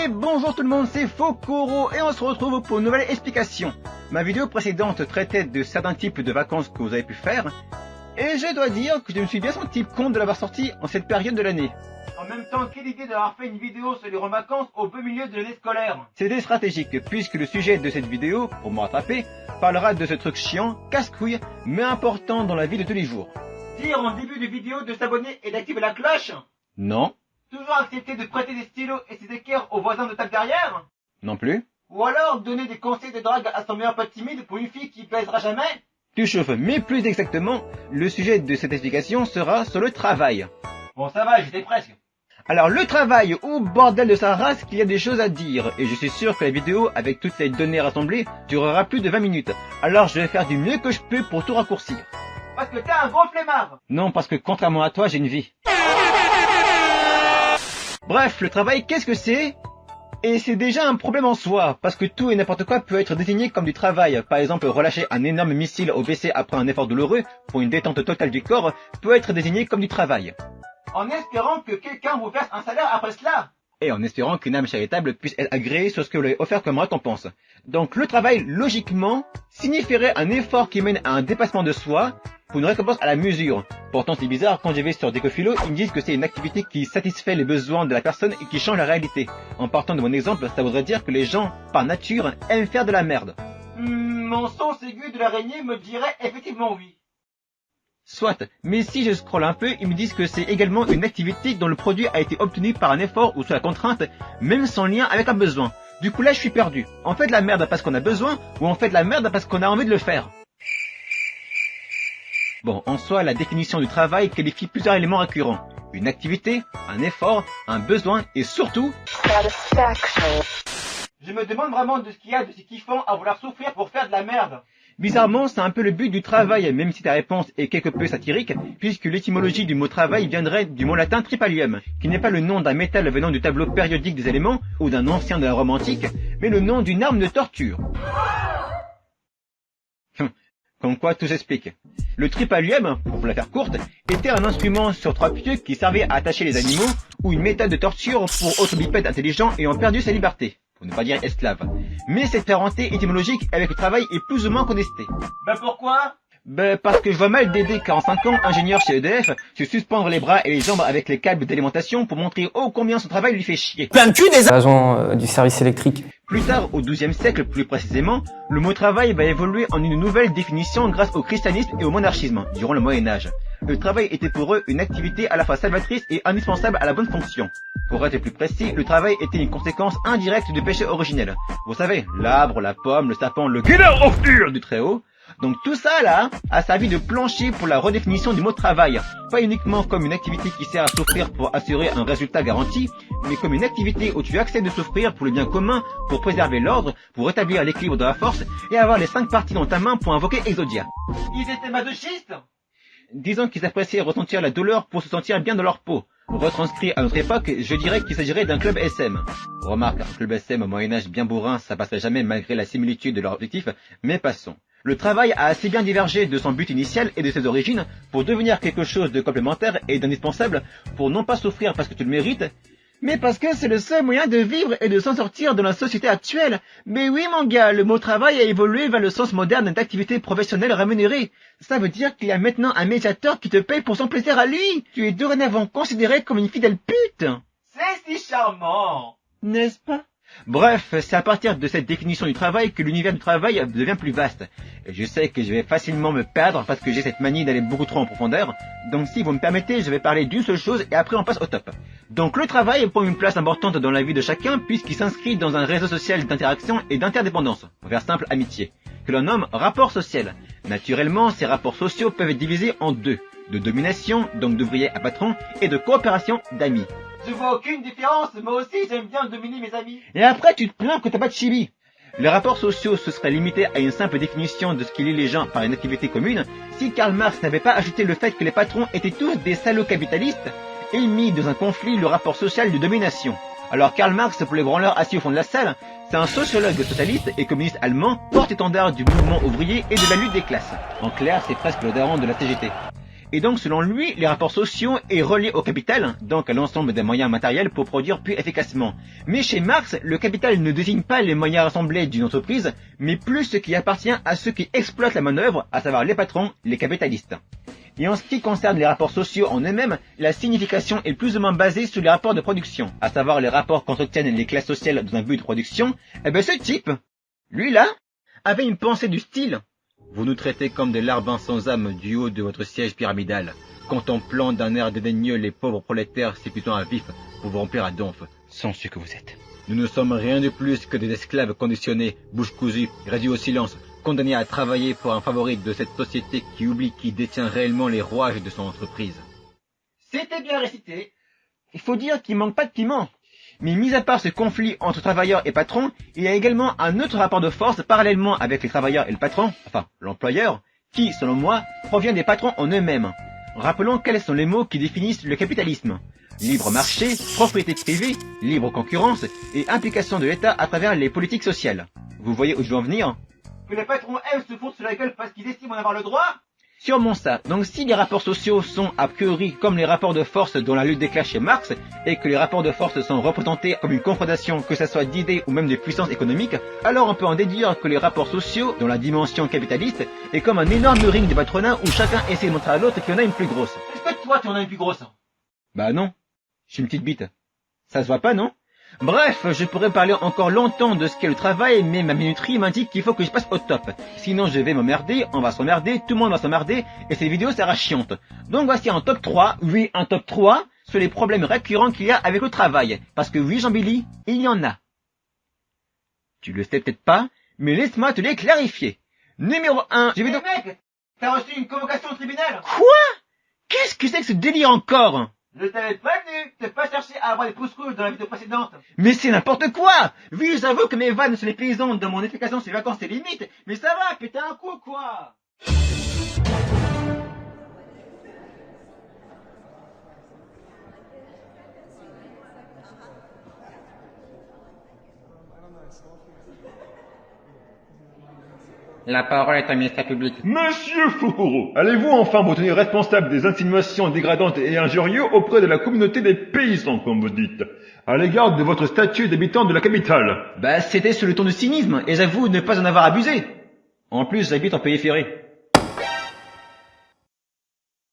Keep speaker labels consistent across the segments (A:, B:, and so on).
A: Et bonjour tout le monde, c'est Fokoro et on se retrouve pour une nouvelle explication. Ma vidéo précédente traitait de certains types de vacances que vous avez pu faire, et je dois dire que je me suis bien senti compte de l'avoir sorti en cette période de l'année. En même temps, quelle idée d'avoir fait une vidéo sur les vacances au beau milieu de l'année scolaire. C'était stratégique, puisque le sujet de cette vidéo, pour me rattraper, parlera de ce truc chiant, casse-couille, mais important dans la vie de tous les jours. Dire en début de vidéo de s'abonner et d'activer la cloche? Non. Toujours accepter de prêter des stylos et ses équerres aux voisins de table derrière? Non plus. Ou alors donner des conseils de drague à son meilleur pote timide pour une fille qui plaisera jamais? Tu chauffes, mais plus exactement, le sujet de cette explication sera sur le travail. Bon ça va, j'étais presque. Alors le travail, ou bordel de sa race qu'il y a des choses à dire, et je suis sûr que la vidéo, avec toutes ces données rassemblées, durera plus de 20 minutes. Alors je vais faire du mieux que je peux pour tout raccourcir. Parce que t'es un gros flemmard. Non, parce que contrairement à toi, j'ai une vie. Bref, le travail, qu'est-ce que c'est? Et c'est déjà un problème en soi, parce que tout et n'importe quoi peut être désigné comme du travail. Par exemple, relâcher un énorme missile au WC après un effort douloureux, pour une détente totale du corps, peut être désigné comme du travail. En espérant que quelqu'un vous verse un salaire après cela. Et en espérant qu'une âme charitable puisse être agréée sur ce que vous lui avez offert comme récompense. Donc le travail, logiquement, signifierait un effort qui mène à un dépassement de soi, pour une récompense à la mesure. Pourtant c'est bizarre, quand je vais sur Décophilo, ils me disent que c'est une activité qui satisfait les besoins de la personne et qui change la réalité. En partant de mon exemple, ça voudrait dire que les gens, par nature, aiment faire de la merde. Mon sens aigu de l'araignée me dirait effectivement oui. Soit, mais si je scrolle un peu, ils me disent que c'est également une activité dont le produit a été obtenu par un effort ou sous la contrainte, même sans lien avec un besoin. Du coup là je suis perdu. On fait de la merde parce qu'on a besoin, ou on fait de la merde parce qu'on a envie de le faire. Bon, en soi, la définition du travail qualifie plusieurs éléments récurrents. Une activité, un effort, un besoin et surtout... satisfaction. Je me demande vraiment de ce qu'il y a de si kiffant à vouloir souffrir pour faire de la merde. Bizarrement, c'est un peu le but du travail, même si ta réponse est quelque peu satirique, puisque l'étymologie du mot travail viendrait du mot latin tripalium, qui n'est pas le nom d'un métal venant du tableau périodique des éléments ou d'un ancien de la Rome antique, mais le nom d'une arme de torture. Comme quoi tout s'explique. Le tripalium, pour vous la faire courte, était un instrument sur 3 pieux qui servait à attacher les animaux, ou une méthode de torture pour autres bipèdes intelligents ayant perdu sa liberté, pour ne pas dire esclave. Mais cette parenté étymologique avec le travail est plus ou moins contestée. Pourquoi? Parce que je vois mal Dédé, 45 ans, ingénieur chez EDF, se suspendre les bras et les jambes avec les câbles d'alimentation pour montrer ô combien son travail lui fait chier.
B: Plein de cul des agents du service électrique.
A: Plus tard, au XIIe siècle plus précisément, le mot travail va évoluer en une nouvelle définition grâce au christianisme et au monarchisme, durant le Moyen-Âge. Le travail était pour eux une activité à la fois salvatrice et indispensable à la bonne fonction. Pour être plus précis, le travail était une conséquence indirecte du péché originel. Vous savez, l'arbre, la pomme, le sapin, le Killer of Fear du Très-Haut. Donc tout ça là a servi de plancher pour la redéfinition du mot travail, pas uniquement comme une activité qui sert à souffrir pour assurer un résultat garanti, mais comme une activité où tu acceptes de souffrir pour le bien commun, pour préserver l'ordre, pour rétablir l'équilibre de la force et avoir les 5 parties dans ta main pour invoquer Exodia. Ils étaient masochistes? Disons qu'ils appréciaient ressentir la douleur pour se sentir bien dans leur peau. Retranscrit à notre époque, je dirais qu'il s'agirait d'un club SM. Remarque, un club SM au Moyen-Âge bien bourrin, ça passerait jamais malgré la similitude de leur objectif, mais passons. Le travail a assez bien divergé de son but initial et de ses origines pour devenir quelque chose de complémentaire et d'indispensable pour non pas souffrir parce que tu le mérites, mais parce que c'est le seul moyen de vivre et de s'en sortir dans la société actuelle. Mais oui mon gars, le mot travail a évolué vers le sens moderne d'activité professionnelle rémunérée. Ça veut dire qu'il y a maintenant un médiateur qui te paye pour son plaisir à lui. Tu es dorénavant considéré comme une fidèle pute. C'est si charmant, n'est-ce pas? Bref, c'est à partir de cette définition du travail que l'univers du travail devient plus vaste. Et je sais que je vais facilement me perdre parce que j'ai cette manie d'aller beaucoup trop en profondeur. Donc si vous me permettez, je vais parler d'une seule chose et après on passe au top. Donc le travail prend une place importante dans la vie de chacun puisqu'il s'inscrit dans un réseau social d'interaction et d'interdépendance, pour faire simple amitié, que l'on nomme rapport social. Naturellement, ces rapports sociaux peuvent être divisés en deux, de domination, donc d'ouvrier à patron, et de coopération d'amis. Je vois aucune différence, moi aussi j'aime bien dominer mes amis. Et après tu te plains que t'as pas de chibi. Les rapports sociaux se seraient limités à une simple définition de ce qui lie les gens par une activité commune si Karl Marx n'avait pas ajouté le fait que les patrons étaient tous des salauds capitalistes et mis dans un conflit le rapport social de domination. Alors Karl Marx, pour les branleurs assis au fond de la salle, c'est un sociologue socialiste et communiste allemand, porte-étendard du mouvement ouvrier et de la lutte des classes. En clair, c'est presque le daron de la CGT. Et donc selon lui, les rapports sociaux est relié au capital, donc à l'ensemble des moyens matériels pour produire plus efficacement. Mais chez Marx, le capital ne désigne pas les moyens rassemblés d'une entreprise, mais plus ce qui appartient à ceux qui exploitent la manœuvre, à savoir les patrons, les capitalistes. Et en ce qui concerne les rapports sociaux en eux-mêmes, la signification est plus ou moins basée sur les rapports de production, à savoir les rapports qu'entretiennent les classes sociales dans un but de production. Et ben ce type, lui là, avait une pensée du style: vous nous traitez comme des larbins sans âme du haut de votre siège pyramidal, contemplant d'un air dédaigneux les pauvres prolétaires s'épuisant à vif pour vous remplir à donf, sans ce que vous êtes. Nous ne sommes rien de plus que des esclaves conditionnés, bouche cousue, réduits au silence, condamné à travailler pour un favori de cette société qui oublie qui détient réellement les rouages de son entreprise. C'était bien récité. Il faut dire qu'il manque pas de piment. Mais mis à part ce conflit entre travailleurs et patrons, il y a également un autre rapport de force parallèlement avec les travailleurs et le patron, enfin l'employeur, qui, selon moi, provient des patrons en eux-mêmes. Rappelons quels sont les mots qui définissent le capitalisme. Libre marché, propriété privée, libre concurrence et implication de l'État à travers les politiques sociales. Vous voyez où je veux en venir ? Que les patrons aiment se foutre sur la gueule parce qu'ils estiment en avoir le droit ? Sûrement ça. Donc si les rapports sociaux sont a priori comme les rapports de force dans la lutte des classes chez Marx, et que les rapports de force sont représentés comme une confrontation que ce soit d'idées ou même de puissance économique, alors on peut en déduire que les rapports sociaux, dans la dimension capitaliste, est comme un énorme ring de patronat où chacun essaie de montrer à l'autre qu'il en a une plus grosse. Est-ce que toi tu en as une plus grosse ? Bah non. Je suis une petite bite. Ça se voit pas, non ? Bref, je pourrais parler encore longtemps de ce qu'est le travail, mais ma minuterie m'indique qu'il faut que je passe au top. Sinon je vais m'emmerder, on va s'emmerder, tout le monde va s'emmerder, et cette vidéo sera chiante. Donc voici un top 3, oui un top 3, sur les problèmes récurrents qu'il y a avec le travail. Parce que oui Jean-Billy, il y en a. Tu le sais peut-être pas, mais laisse-moi te les clarifier. Numéro 1, j'ai vu donc... mec, t'as reçu une convocation au tribunal ? Quoi ? Qu'est-ce que c'est que ce délire encore ? Je t'avais prévenu de pas chercher à avoir des pouces rouges dans la vidéo précédente. Mais c'est n'importe quoi. Oui, j'avoue que mes vannes sur les paysans dans mon explication sur les vacances c'est limite, mais ça va, péter un coup quoi. La parole est au ministère public.
C: Monsieur Fukuro, allez-vous enfin vous tenir responsable des insinuations dégradantes et injurieuses auprès de la communauté des paysans, comme vous dites, à l'égard de votre statut d'habitant de la capitale?
A: Bah, c'était sous le ton de cynisme, et j'avoue ne pas en avoir abusé. En plus, j'habite en périphérie.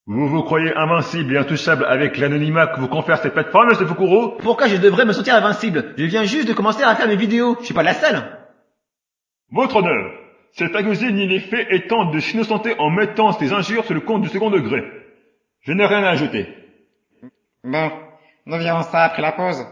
C: Vous vous croyez invincible et intouchable avec l'anonymat que vous confère cette plateforme, monsieur Fukuro?
A: Pourquoi je devrais me sentir invincible? Je viens juste de commencer à faire mes vidéos, je suis pas de la salle.
C: Votre honneur, cet accusé nie les faits et tente de s'innocenter en mettant ses injures sur le compte du second degré. Je n'ai rien à ajouter.
B: Bon, nous verrons ça après la pause.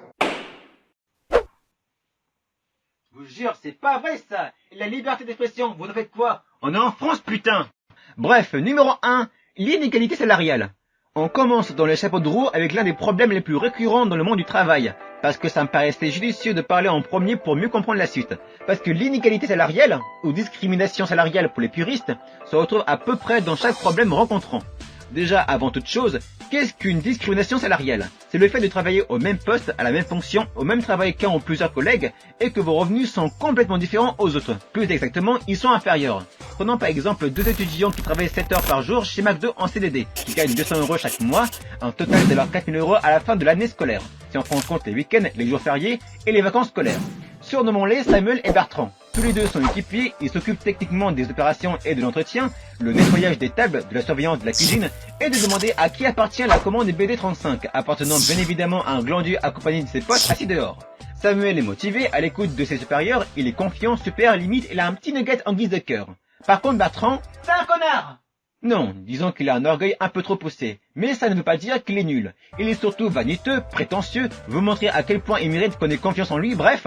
A: Je vous jure, c'est pas vrai ça. La liberté d'expression, vous en faites quoi? On est en France, putain. Bref, numéro 1, l'inégalité salariale. On commence dans le chapeau de roue avec l'un des problèmes les plus récurrents dans le monde du travail, parce que ça me paraissait judicieux de parler en premier pour mieux comprendre la suite. Parce que l'inégalité salariale, ou discrimination salariale pour les puristes, se retrouve à peu près dans chaque problème rencontrant. Déjà, avant toute chose, qu'est-ce qu'une discrimination salariale? C'est le fait de travailler au même poste, à la même fonction, au même travail qu'un ou plusieurs collègues, et que vos revenus sont complètement différents aux autres. Plus exactement, ils sont inférieurs. Prenons par exemple 2 étudiants qui travaillent 7 heures par jour chez McDo en CDD, qui gagnent 200 € chaque mois, un total de leurs 4000 € à la fin de l'année scolaire, si on prend en compte les week-ends, les jours fériés et les vacances scolaires. Surnommons-les Samuel et Bertrand. Tous les deux sont équipiers, ils s'occupent techniquement des opérations et de l'entretien, le nettoyage des tables, de la surveillance de la cuisine, et de demander à qui appartient la commande BD35, appartenant bien évidemment à un glandu accompagné de ses potes assis dehors. Samuel est motivé, à l'écoute de ses supérieurs, il est confiant, super, limite, il a un petit nugget en guise de cœur. Par contre Bertrand, c'est un connard! Non, disons qu'il a un orgueil un peu trop poussé, mais ça ne veut pas dire qu'il est nul. Il est surtout vaniteux, prétentieux, veut montrer à quel point il mérite qu'on ait confiance en lui, bref...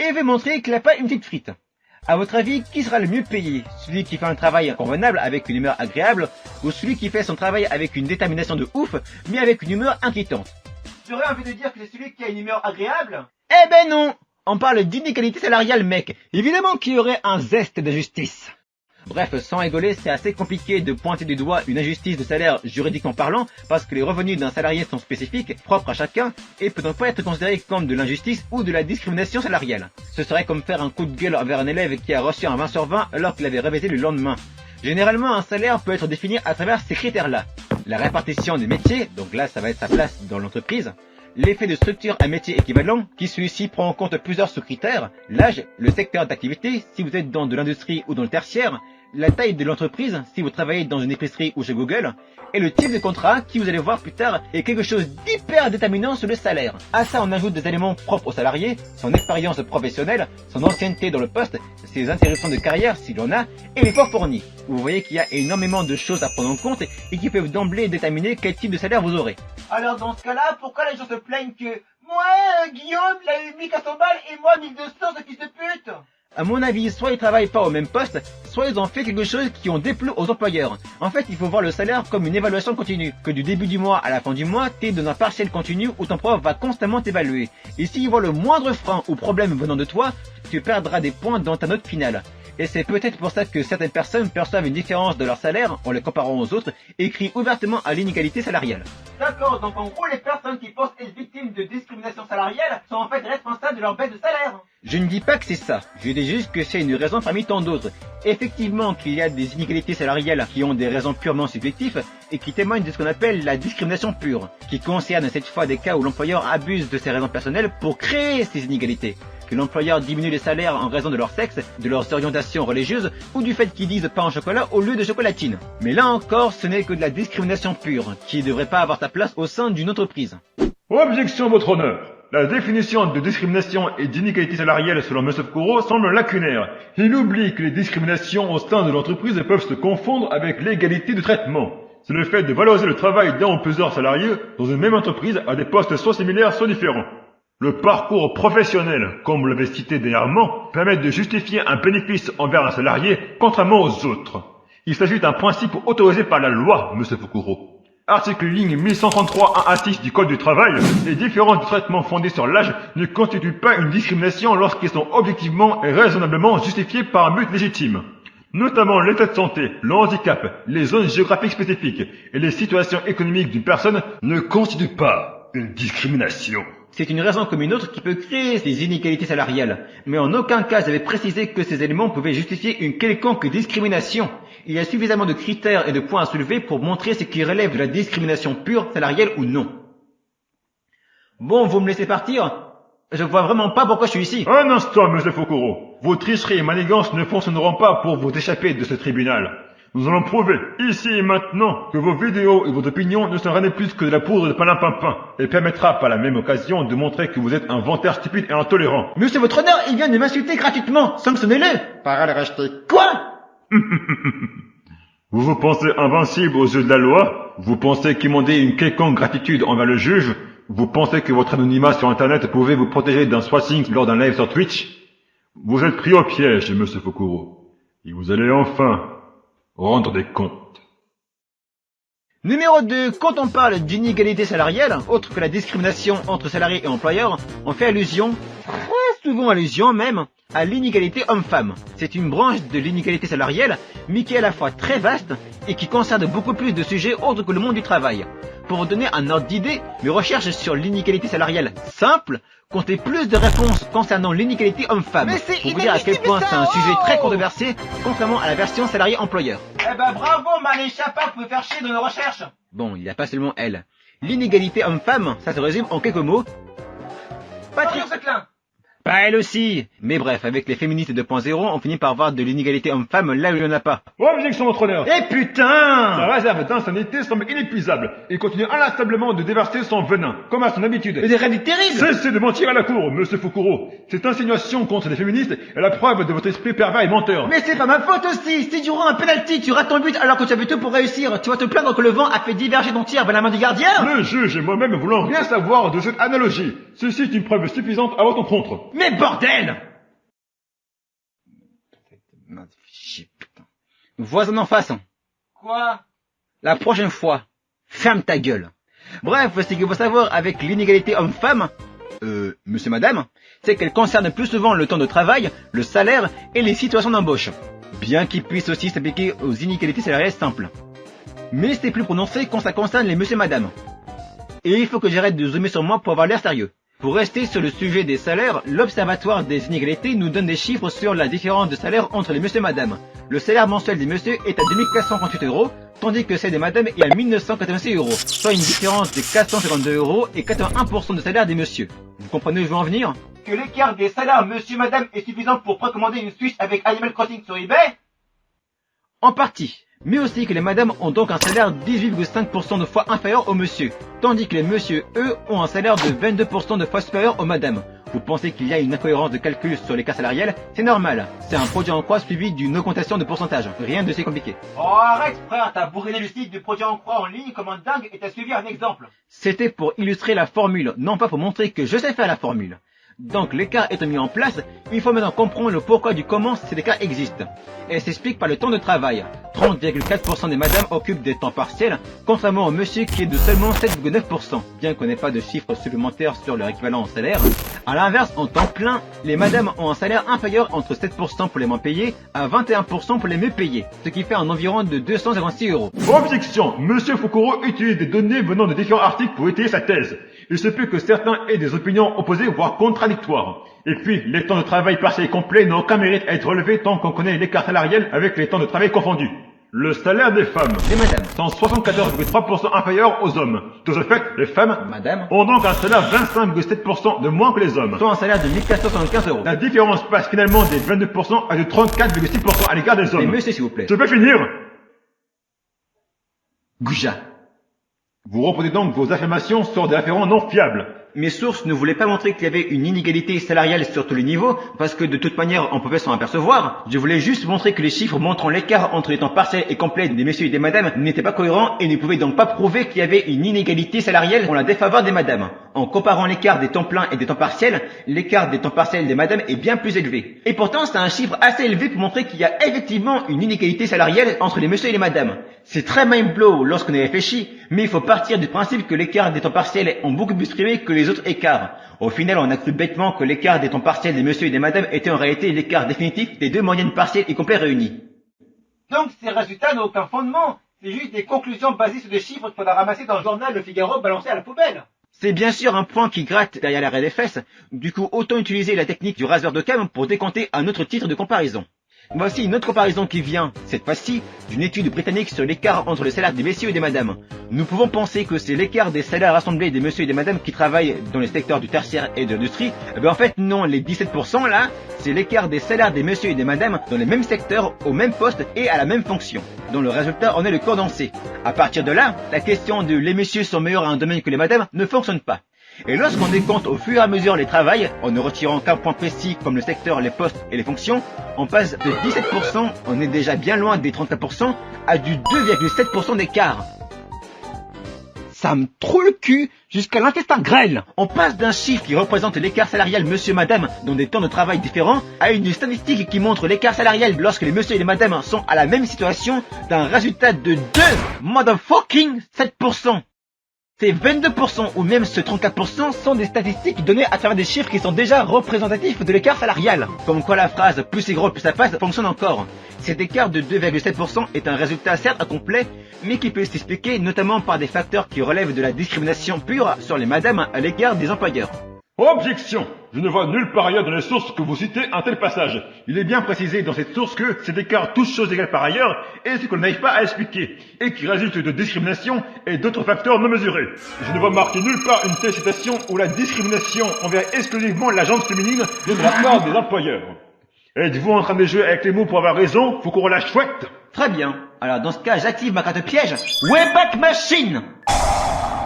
A: et veut montrer qu'il n'a pas une petite frite. À votre avis, qui sera le mieux payé? Celui qui fait un travail convenable avec une humeur agréable, ou celui qui fait son travail avec une détermination de ouf, mais avec une humeur inquiétante? J'aurais envie de dire que c'est celui qui a une humeur agréable? Eh ben non! On parle d'inégalité salariale, mec. Évidemment qu'il y aurait un zeste de justice. Bref, sans rigoler, c'est assez compliqué de pointer du doigt une injustice de salaire juridiquement parlant, parce que les revenus d'un salarié sont spécifiques, propres à chacun, et peut donc pas être considérés comme de l'injustice ou de la discrimination salariale. Ce serait comme faire un coup de gueule envers un élève qui a reçu un 20 sur 20 alors qu'il avait révisé le lendemain. Généralement, un salaire peut être défini à travers ces critères-là. La répartition des métiers, donc là ça va être sa place dans l'entreprise. L'effet de structure à métier équivalent, qui celui-ci prend en compte plusieurs sous-critères. L'âge, le secteur d'activité, si vous êtes dans de l'industrie ou dans le tertiaire. La taille de l'entreprise, si vous travaillez dans une épicerie ou chez Google, et le type de contrat, qui vous allez voir plus tard, est quelque chose d'hyper déterminant sur le salaire. À ça, on ajoute des éléments propres au salarié, son expérience professionnelle, son ancienneté dans le poste, ses interruptions de carrière s'il en a, et l'effort fourni. Vous voyez qu'il y a énormément de choses à prendre en compte et qui peuvent d'emblée déterminer quel type de salaire vous aurez. Alors dans ce cas-là, pourquoi les gens se plaignent que moi, Guillaume, il a eu 1400 balles et moi 1200, ce fils de pute? À mon avis, soit ils travaillent pas au même poste, soit ils ont fait quelque chose qui ont déplu aux employeurs. En fait, il faut voir le salaire comme une évaluation continue. Que du début du mois à la fin du mois, t'es dans un partiel continu où ton prof va constamment t'évaluer. Et s'il voit le moindre frein ou problème venant de toi, tu perdras des points dans ta note finale. Et c'est peut-être pour ça que certaines personnes perçoivent une différence de leur salaire en les comparant aux autres et crient ouvertement à l'inégalité salariale. D'accord, donc en gros les personnes qui pensent être victimes de discrimination salariale sont en fait responsables de leur baisse de salaire. Je ne dis pas que c'est ça, je dis juste que c'est une raison parmi tant d'autres. Effectivement qu'il y a des inégalités salariales qui ont des raisons purement subjectives et qui témoignent de ce qu'on appelle la discrimination pure, qui concerne cette fois des cas où l'employeur abuse de ses raisons personnelles pour créer ces inégalités. Que l'employeur diminue les salaires en raison de leur sexe, de leurs orientations religieuses ou du fait qu'ils disent pain au chocolat au lieu de chocolatine. Mais là encore, ce n'est que de la discrimination pure, qui ne devrait pas avoir sa place au sein d'une entreprise.
C: Objection, votre honneur. La définition de discrimination et d'inégalité salariale selon M. Fukuro semble lacunaire. Il oublie que les discriminations au sein de l'entreprise peuvent se confondre avec l'égalité de traitement. C'est le fait de valoriser le travail d'un ou plusieurs salariés dans une même entreprise à des postes soit similaires soit différents. Le parcours professionnel, comme vous l'avez cité dernièrement, permet de justifier un bénéfice envers un salarié contrairement aux autres. Il s'agit d'un principe autorisé par la loi, M. Fukuro. Article ligne 1133.1.6 du Code du travail, les différences de traitement fondées sur l'âge ne constituent pas une discrimination lorsqu'elles sont objectivement et raisonnablement justifiées par un but légitime. Notamment l'état de santé, le handicap, les zones géographiques spécifiques et les situations économiques d'une personne ne constituent pas une discrimination.
A: C'est une raison comme une autre qui peut créer ces inégalités salariales, mais en aucun cas j'avais précisé que ces éléments pouvaient justifier une quelconque discrimination. Il y a suffisamment de critères et de points à soulever pour montrer ce qui relève de la discrimination pure, salariale ou non. Bon, vous me laissez partir? Je vois vraiment pas pourquoi je suis ici.
C: Un instant, M. Fukuro. Vos tricheries et manigances ne fonctionneront pas pour vous échapper de ce tribunal. Nous allons prouver, ici et maintenant, que vos vidéos et vos opinions ne sont rien de plus que de la poudre de palimpinpin, et permettra par la même occasion de montrer que vous êtes un vantard stupide et intolérant.
A: Monsieur votre honneur, il vient de m'insulter gratuitement, sanctionnez-le.
B: Parole rejetée.
A: Quoi?
C: Vous vous pensez invincible aux yeux de la loi? Vous pensez qu'imander une quelconque gratitude envers le juge? Vous pensez que votre anonymat sur internet pouvait vous protéger d'un swatting lors d'un live sur Twitch? Vous êtes pris au piège, M. Fukuro. Et vous allez enfin rendre des comptes.
A: Numéro 2, quand on parle d'inégalité salariale, autre que la discrimination entre salariés et employeurs, on fait allusion, très souvent allusion même, à l'inégalité homme-femme. C'est une branche de l'inégalité salariale, mais qui est à la fois très vaste et qui concerne beaucoup plus de sujets autres que le monde du travail. Pour vous donner un ordre d'idée, mes recherches sur l'inégalité salariale simple comptaient plus de réponses concernant l'inégalité homme-femme. Pour vous dire à quel point c'est un sujet très controversé, contrairement à la version salarié-employeur. Eh ben bravo Marlène Schiappa, vous pouvez faire chier dans nos recherches. Bon, il n'y a pas seulement elle. L'inégalité homme-femme, ça se résume en quelques mots. Patrick Seclin. Pas elle aussi. Mais bref, avec les féministes 2.0, on finit par voir de l'inégalité homme-femme là où il n'y en a pas.
C: Objection, votre honneur.
A: Eh putain!
C: Sa réserve d'insanité semble inépuisable et continue inlassablement de déverser son venin, comme à son habitude.
A: Mais des réalités terribles!
C: Cessez de mentir à la cour, monsieur Fukuro. Cette insinuation contre les féministes est la preuve de votre esprit pervers et menteur.
A: Mais c'est pas ma faute aussi! Si durant un penalty tu rates ton but alors que tu avais tout pour réussir, tu vas te plaindre que le vent a fait diverger ton tir vers la main du gardien?
C: Le juge et moi-même voulons rien savoir de cette analogie. Ceci est une preuve suffisante à votre encontre.
A: Mais bordel! Putain. Voisin en face. Quoi? La prochaine fois, ferme ta gueule. Bref, ce qu'il faut savoir avec l'inégalité homme-femme, monsieur madame, c'est qu'elle concerne plus souvent le temps de travail, le salaire et les situations d'embauche. Bien qu'il puisse aussi s'appliquer aux inégalités salariales simples. Mais c'est plus prononcé quand ça concerne les monsieur madame. Et il faut que j'arrête de zoomer sur moi pour avoir l'air sérieux. Pour rester sur le sujet des salaires, l'Observatoire des inégalités nous donne des chiffres sur la différence de salaire entre les messieurs et madame. Le salaire mensuel des messieurs est à 2438 €, tandis que celle des madames est à 1986 €, soit une différence de 452 € et 81% de salaire des messieurs. Vous comprenez où je veux en venir? Que l'écart des salaires monsieur-madame est suffisant pour précommander une Switch avec Animal Crossing sur eBay? En partie. Mais aussi que les madames ont donc un salaire 18,5% de fois inférieur aux messieurs, tandis que les messieurs, eux, ont un salaire de 22% de fois supérieur aux madames. Vous pensez qu'il y a une incohérence de calcul sur l'écart salarial? C'est normal, c'est un produit en croix suivi d'une augmentation de pourcentage, rien de si compliqué. Oh arrête frère, t'as bourriné le site du produit en croix en ligne comme un dingue et t'as suivi un exemple. C'était pour illustrer la formule, non pas pour montrer que je sais faire la formule. Donc l'écart étant mis en place, il faut maintenant comprendre le pourquoi du comment cet écart existe. Elle s'explique par le temps de travail. 30,4% des madames occupent des temps partiels, contrairement au monsieur qui est de seulement 7,9%, bien qu'on n'ait pas de chiffres supplémentaires sur leur équivalent en salaire. A l'inverse, en temps plein, les madames ont un salaire inférieur entre 7% pour les moins payés à 21% pour les mieux payés, ce qui fait un environ de 256 €.
C: Objection! Monsieur Fukuro utilise des données venant de différents articles pour étayer sa thèse. Il se peut que certains aient des opinions opposées voire contradictoires. Et puis, les temps de travail partiel et complet n'ont aucun mérite à être relevés tant qu'on connaît l'écart salarial avec les temps de travail confondus. Le salaire des femmes,
A: Les madames,
C: sont 74,3% inférieur aux hommes. De ce fait, les femmes
A: madame,
C: ont donc un salaire 25,7% de moins que les hommes.
A: soit un salaire de 1475 €.
C: La différence passe finalement des 22% à de 34,6% à l'égard des
A: Les
C: hommes.
A: messieurs s'il vous plaît.
C: Je peux finir?
A: Gouja.
C: Vous reprenez donc vos affirmations sur des référents non fiables.
A: Mes sources ne voulaient pas montrer qu'il y avait une inégalité salariale sur tous les niveaux, parce que de toute manière on pouvait s'en apercevoir. Je voulais juste montrer que les chiffres montrant l'écart entre les temps partiels et complets des messieurs et des madames n'étaient pas cohérents et ne pouvaient donc pas prouver qu'il y avait une inégalité salariale en la défaveur des madames. En comparant l'écart des temps pleins et des temps partiels, l'écart des temps partiels des madames est bien plus élevé. Et pourtant c'est un chiffre assez élevé pour montrer qu'il y a effectivement une inégalité salariale entre les messieurs et les madames. C'est très mind-blow lorsqu'on y réfléchit, mais il faut partir du principe que l'écart des temps partiels ont beaucoup plus primé que les autres écarts. Au final, on a cru bêtement que l'écart des temps partiels des messieurs et des madames était en réalité l'écart définitif des deux moyennes partielles et complets réunies. Donc ces résultats n'ont aucun fondement, c'est juste des conclusions basées sur des chiffres qu'on a ramassés dans le journal Le Figaro balancés à la poubelle. C'est bien sûr un point qui gratte derrière l'arrêt des fesses, du coup autant utiliser la technique du rasoir de cam pour décompter un autre titre de comparaison. Voici une autre comparaison qui vient, cette fois-ci, d'une étude britannique sur l'écart entre le salaire des messieurs et des madames. Nous pouvons penser que c'est l'écart des salaires rassemblés des messieurs et des madames qui travaillent dans les secteurs du tertiaire et de l'industrie. Mais en fait non, les 17% là, c'est l'écart des salaires des messieurs et des madames dans les mêmes secteurs, au même poste et à la même fonction. Dont le résultat en est le condensé. À partir de là, la question de les messieurs sont meilleurs à un domaine que les madames ne fonctionne pas. Et lorsqu'on décompte au fur et à mesure les travails, en ne retirant qu'un point précis comme le secteur, les postes et les fonctions, on passe de 17%, on est déjà bien loin des 34%, à du 2,7% d'écart. Ça me trouve le cul jusqu'à l'intestin grêle. On passe d'un chiffre qui représente l'écart salarial monsieur-madame dans des temps de travail différents à une statistique qui montre l'écart salarial lorsque les messieurs et les madames sont à la même situation d'un résultat de 2 motherfucking 7%. Ces 22% ou même ce 34% sont des statistiques données à travers des chiffres qui sont déjà représentatifs de l'écart salarial. Comme quoi la phrase « plus c'est gros, plus ça passe » fonctionne encore. Cet écart de 2,7% est un résultat certes incomplet, mais qui peut s'expliquer notamment par des facteurs qui relèvent de la discrimination pure sur les madames à l'égard des employeurs.
C: Objection! Je ne vois nulle part ailleurs dans les sources que vous citez un tel passage. Il est bien précisé dans cette source que cet écart, toutes choses égales par ailleurs, est ce qu'on n'arrive pas à expliquer, et qui résulte de discrimination et d'autres facteurs non mesurés. Je ne vois marquer nulle part une telle citation où la discrimination envers exclusivement la gente féminine vient de la part des employeurs. Êtes-vous en train de jouer avec les mots pour avoir raison? Faut qu'on relâche chouette!
A: Très bien. Alors dans ce cas, j'active ma carte piège. Wayback Machine!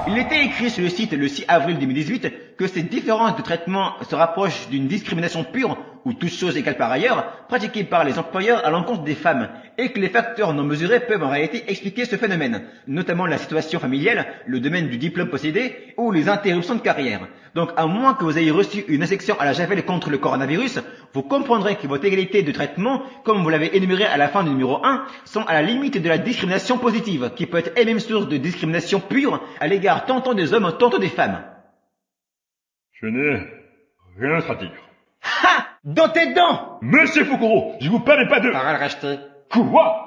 A: Il était écrit sur le site le 6 avril 2018 que ces différences de traitement se rapprochent d'une discrimination pure, ou toute chose égale par ailleurs, pratiquée par les employeurs à l'encontre des femmes, et que les facteurs non mesurés peuvent en réalité expliquer ce phénomène, notamment la situation familiale, le domaine du diplôme possédé, ou les interruptions de carrière. Donc à moins que vous ayez reçu une injection à la javel contre le coronavirus, vous comprendrez que votre égalité de traitement, comme vous l'avez énuméré à la fin du numéro 1, sont à la limite de la discrimination positive, qui peut être elle-même source de discrimination pure à l'égard tantôt des hommes, tantôt des femmes.
C: Je n'ai rien d'autre à dire.
A: Ha! Dans tes dents!
C: Monsieur Fukuro, je vous permets pas de...
B: Parole rachetée.
C: Quoi?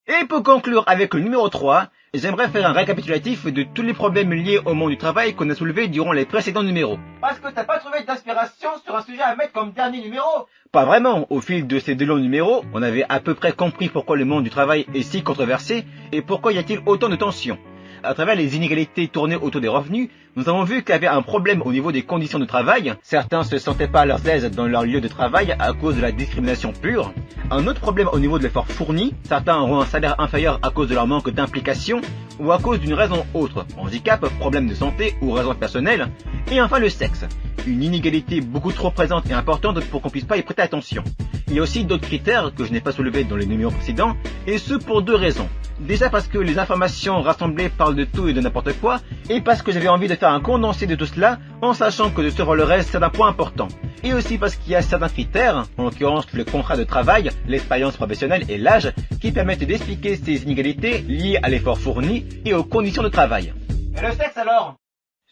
A: Et pour conclure avec le numéro 3, j'aimerais faire un récapitulatif de tous les problèmes liés au monde du travail qu'on a soulevés durant les précédents numéros. Parce que t'as pas trouvé d'inspiration sur un sujet à mettre comme dernier numéro? Pas vraiment. Au fil de ces 2 longs numéros, on avait à peu près compris pourquoi le monde du travail est si controversé et pourquoi y a-t-il autant de tensions. À travers les inégalités tournées autour des revenus, nous avons vu qu'il y avait un problème au niveau des conditions de travail. Certains se sentaient pas à leur aise dans leur lieu de travail à cause de la discrimination pure. Un autre problème au niveau de l'effort fourni. Certains auront un salaire inférieur à cause de leur manque d'implication ou à cause d'une raison autre. Handicap, problème de santé ou raison personnelle. Et enfin le sexe. Une inégalité beaucoup trop présente et importante pour qu'on puisse pas y prêter attention. Il y a aussi d'autres critères que je n'ai pas soulevés dans les numéros précédents, et ce pour 2 raisons. Déjà parce que les informations rassemblées parlent de tout et de n'importe quoi, et parce que j'avais envie de faire un condensé de tout cela, en sachant que de suivre le reste c'est un point important. Et aussi parce qu'il y a certains critères, en l'occurrence le contrat de travail, l'expérience professionnelle et l'âge, qui permettent d'expliquer ces inégalités liées à l'effort fourni et aux conditions de travail. Et le sexe alors?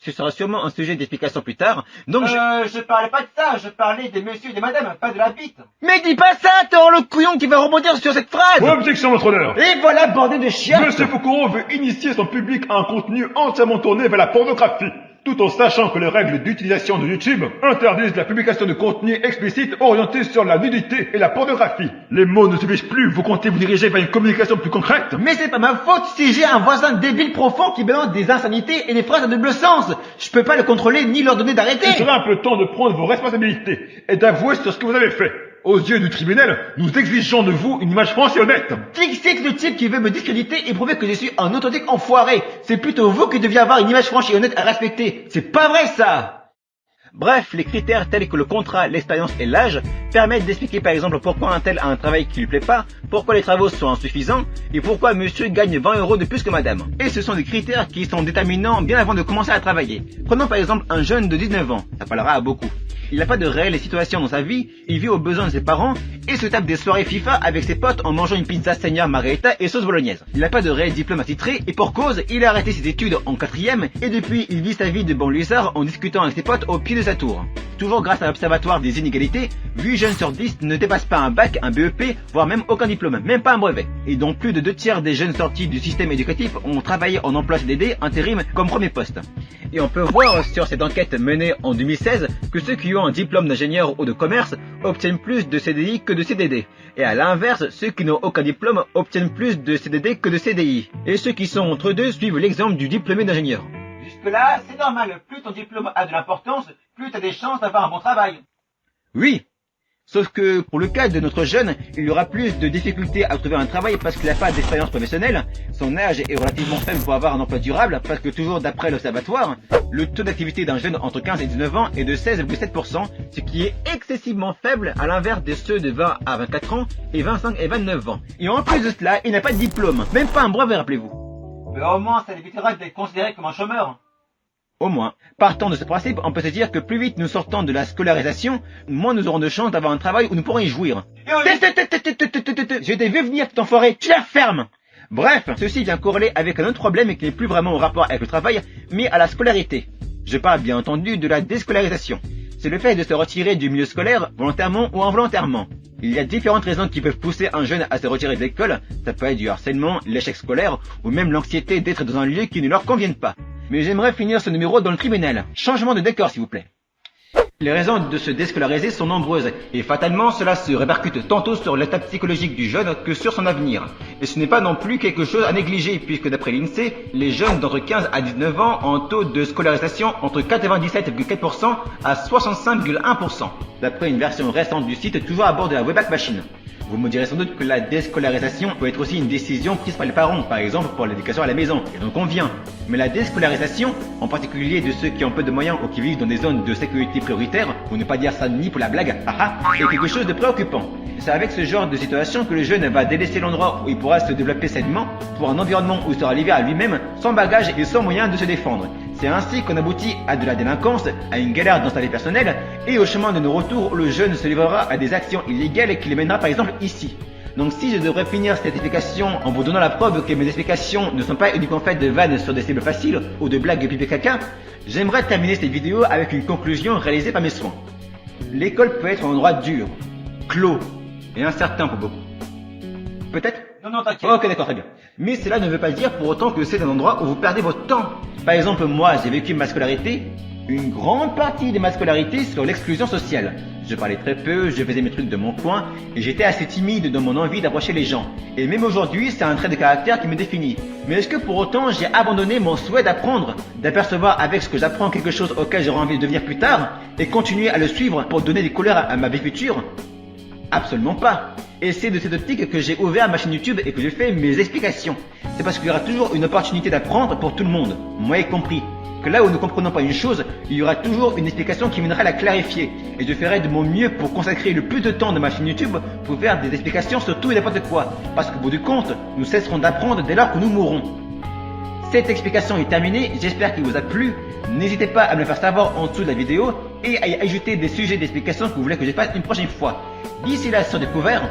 A: Ce sera sûrement un sujet d'explication plus tard, donc je parlais pas de ça, je parlais des messieurs et des madames, pas de la bite. Mais dis pas ça, t'auras le couillon qui va rebondir sur cette phrase.
C: Objection, votre honneur.
A: Et voilà, bordel de chien.
C: Monsieur Foucault veut initier son public à un contenu entièrement tourné vers la pornographie, tout en sachant que les règles d'utilisation de YouTube interdisent la publication de contenu explicite orienté sur la nudité et la pornographie. Les mots ne suffisent plus, vous comptez vous diriger vers une communication plus concrète?
A: Mais c'est pas ma faute si j'ai un voisin débile profond qui balance des insanités et des phrases à double sens. Je peux pas le contrôler ni leur donner d'arrêter.
C: Il sera un peu temps de prendre vos responsabilités et d'avouer sur ce que vous avez fait. Aux yeux du tribunal, nous exigeons de vous une image franche et honnête.
A: Fixez le type qui veut me discréditer et prouver que je suis un authentique enfoiré. C'est plutôt vous qui deviez avoir une image franche et honnête à respecter. C'est pas vrai ça. Bref, les critères tels que le contrat, l'expérience et l'âge permettent d'expliquer par exemple pourquoi un tel a un travail qui lui plaît pas, pourquoi les travaux sont insuffisants et pourquoi monsieur gagne 20 € de plus que madame. Et ce sont des critères qui sont déterminants bien avant de commencer à travailler. Prenons par exemple un jeune de 19 ans, ça parlera à beaucoup. Il n'a pas de réelle situation dans sa vie, il vit aux besoins de ses parents et se tape des soirées FIFA avec ses potes en mangeant une pizza Seigneur Margherita et sauce bolognaise. Il n'a pas de réel diplôme à titrer et pour cause, il a arrêté ses études en 4e et depuis il vit sa vie de banlieusard en discutant avec ses potes au pied de sa tour. Toujours grâce à l'Observatoire des inégalités, 8 jeunes sur 10 ne dépassent pas un bac, un BEP, voire même aucun diplôme, même pas un brevet. Et dont plus de 2/3 des jeunes sortis du système éducatif ont travaillé en emploi CDD, intérim, comme premier poste. Et on peut voir sur cette enquête menée en 2016 que ceux qui ont un diplôme d'ingénieur ou de commerce obtiennent plus de CDI que de CDD. Et à l'inverse, ceux qui n'ont aucun diplôme obtiennent plus de CDD que de CDI. Et ceux qui sont entre deux suivent l'exemple du diplômé d'ingénieur. Jusque-là, c'est normal. Plus ton diplôme a de l'importance, plus tu as des chances d'avoir un bon travail. Oui. Sauf que, pour le cas de notre jeune, il y aura plus de difficultés à trouver un travail parce qu'il n'a pas d'expérience professionnelle, son âge est relativement faible pour avoir un emploi durable, parce que toujours d'après l'Observatoire, le taux d'activité d'un jeune entre 15 et 19 ans est de 16,7%, ce qui est excessivement faible à l'inverse de ceux de 20 à 24 ans et 25 et 29 ans. Et en plus de cela, il n'a pas de diplôme, même pas un brevet, rappelez-vous. Mais au moins, ça l'évitera d'être considéré comme un chômeur. Au moins. Partant de ce principe, on peut se dire que plus vite nous sortons de la scolarisation, moins nous aurons de chances d'avoir un travail où nous pourrons y jouir. Je t'ai vu venir, tout enfoiré, tu la fermes. Bref, ceci vient corréler avec un autre problème qui n'est plus vraiment en rapport avec le travail, mais à la scolarité. Je parle bien entendu de la déscolarisation. C'est le fait de se retirer du milieu scolaire, volontairement ou involontairement. Il y a différentes raisons qui peuvent pousser un jeune à se retirer de l'école. Ça peut être du harcèlement, l'échec scolaire, ou même l'anxiété d'être dans un lieu qui ne leur convienne pas. Mais j'aimerais finir ce numéro dans le tribunal. Changement de décor, s'il vous plaît. Les raisons de se déscolariser sont nombreuses, et fatalement cela se répercute tantôt sur l'état psychologique du jeune que sur son avenir. Et ce n'est pas non plus quelque chose à négliger, puisque d'après l'INSEE, les jeunes d'entre 15 à 19 ans ont un taux de scolarisation entre 97,4% à 65,1%, d'après une version récente du site toujours à bord de la Wayback Machine. Vous me direz sans doute que la déscolarisation peut être aussi une décision prise par les parents, par exemple pour l'éducation à la maison, et donc on vient. Mais la déscolarisation, en particulier de ceux qui ont peu de moyens ou qui vivent dans des zones de sécurité prioritaire, pour ne pas dire ça ni pour la blague, est quelque chose de préoccupant. C'est avec ce genre de situation que le jeune va délaisser l'endroit où il pourra se développer sainement pour un environnement où il sera livré à lui-même, sans bagage et sans moyen de se défendre. C'est ainsi qu'on aboutit à de la délinquance, à une galère dans sa vie personnelle et au chemin de nos retours où le jeune se livrera à des actions illégales qui les mènera par exemple ici. Donc si je devrais finir cette explication en vous donnant la preuve que mes explications ne sont pas uniquement faites de vannes sur des cibles faciles ou de blagues pipi caca, j'aimerais terminer cette vidéo avec une conclusion réalisée par mes soins. L'école peut être un endroit dur, clos et incertain pour beaucoup. Peut-être ?
D: Non, t'inquiète.
A: Ok, d'accord, très bien. Mais cela ne veut pas dire pour autant que c'est un endroit où vous perdez votre temps. Par exemple, moi, j'ai vécu ma scolarité, une grande partie de ma scolarité sur l'exclusion sociale. Je parlais très peu, je faisais mes trucs de mon coin, et j'étais assez timide dans mon envie d'approcher les gens. Et même aujourd'hui, c'est un trait de caractère qui me définit. Mais est-ce que pour autant j'ai abandonné mon souhait d'apprendre, d'apercevoir avec ce que j'apprends quelque chose auquel j'aurai envie de devenir plus tard, et continuer à le suivre pour donner des couleurs à ma vie future? Absolument pas. Et c'est de cette optique que j'ai ouvert ma chaîne YouTube et que je fais mes explications. C'est parce qu'il y aura toujours une opportunité d'apprendre pour tout le monde, moi y compris. Que là où nous ne comprenons pas une chose, il y aura toujours une explication qui viendra la clarifier. Et je ferai de mon mieux pour consacrer le plus de temps de ma chaîne YouTube pour faire des explications sur tout et n'importe quoi. Parce qu'au bout du compte, nous cesserons d'apprendre dès lors que nous mourrons. Cette explication est terminée, j'espère qu'il vous a plu. N'hésitez pas à me le faire savoir en dessous de la vidéo et à y ajouter des sujets d'explication que vous voulez que je fasse une prochaine fois. D'ici là, sur découvert,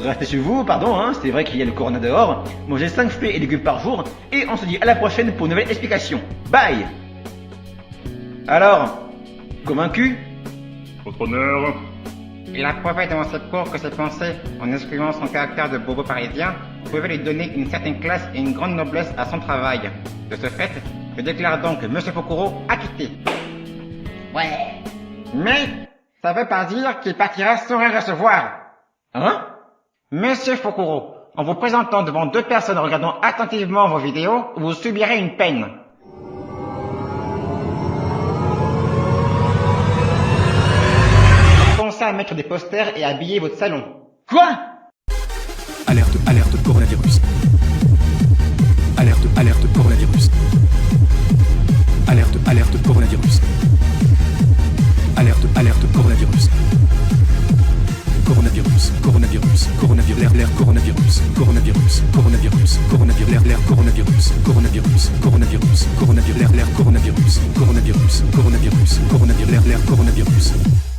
A: restez chez vous, pardon, hein, c'est vrai qu'il y a le corona dehors. Mangez 5 fruits et légumes par jour et on se dit à la prochaine pour une nouvelle explication. Bye! Alors, convaincu?
C: Votre honneur.
B: Il a prouvé devant cette cour que ses pensées, en excluant son caractère de bobo parisien, pouvaient lui donner une certaine classe et une grande noblesse à son travail. De ce fait, je déclare donc Monsieur Fokuro acquitté. Ouais. Mais, ça veut pas dire qu'il partira sans rien recevoir.
A: Hein?
B: Monsieur Fokuro, en vous présentant devant 2 personnes regardant attentivement vos vidéos, vous subirez une peine. Pensez à mettre des posters et à habiller votre salon.
A: Quoi?
E: Alerte, alerte coronavirus. Alerte, alerte coronavirus. Alerte, alerte coronavirus. Alerte, alerte coronavirus. Coronavirus, coronavirus, coronavirus, l'air coronavirus, coronavirus, coronavirus, coronavirus, l'air coronavirus, coronavirus, coronavirus, coronavirus, l'air coronavirus, coronavirus, coronavirus, coronavirus, l'air coronavirus.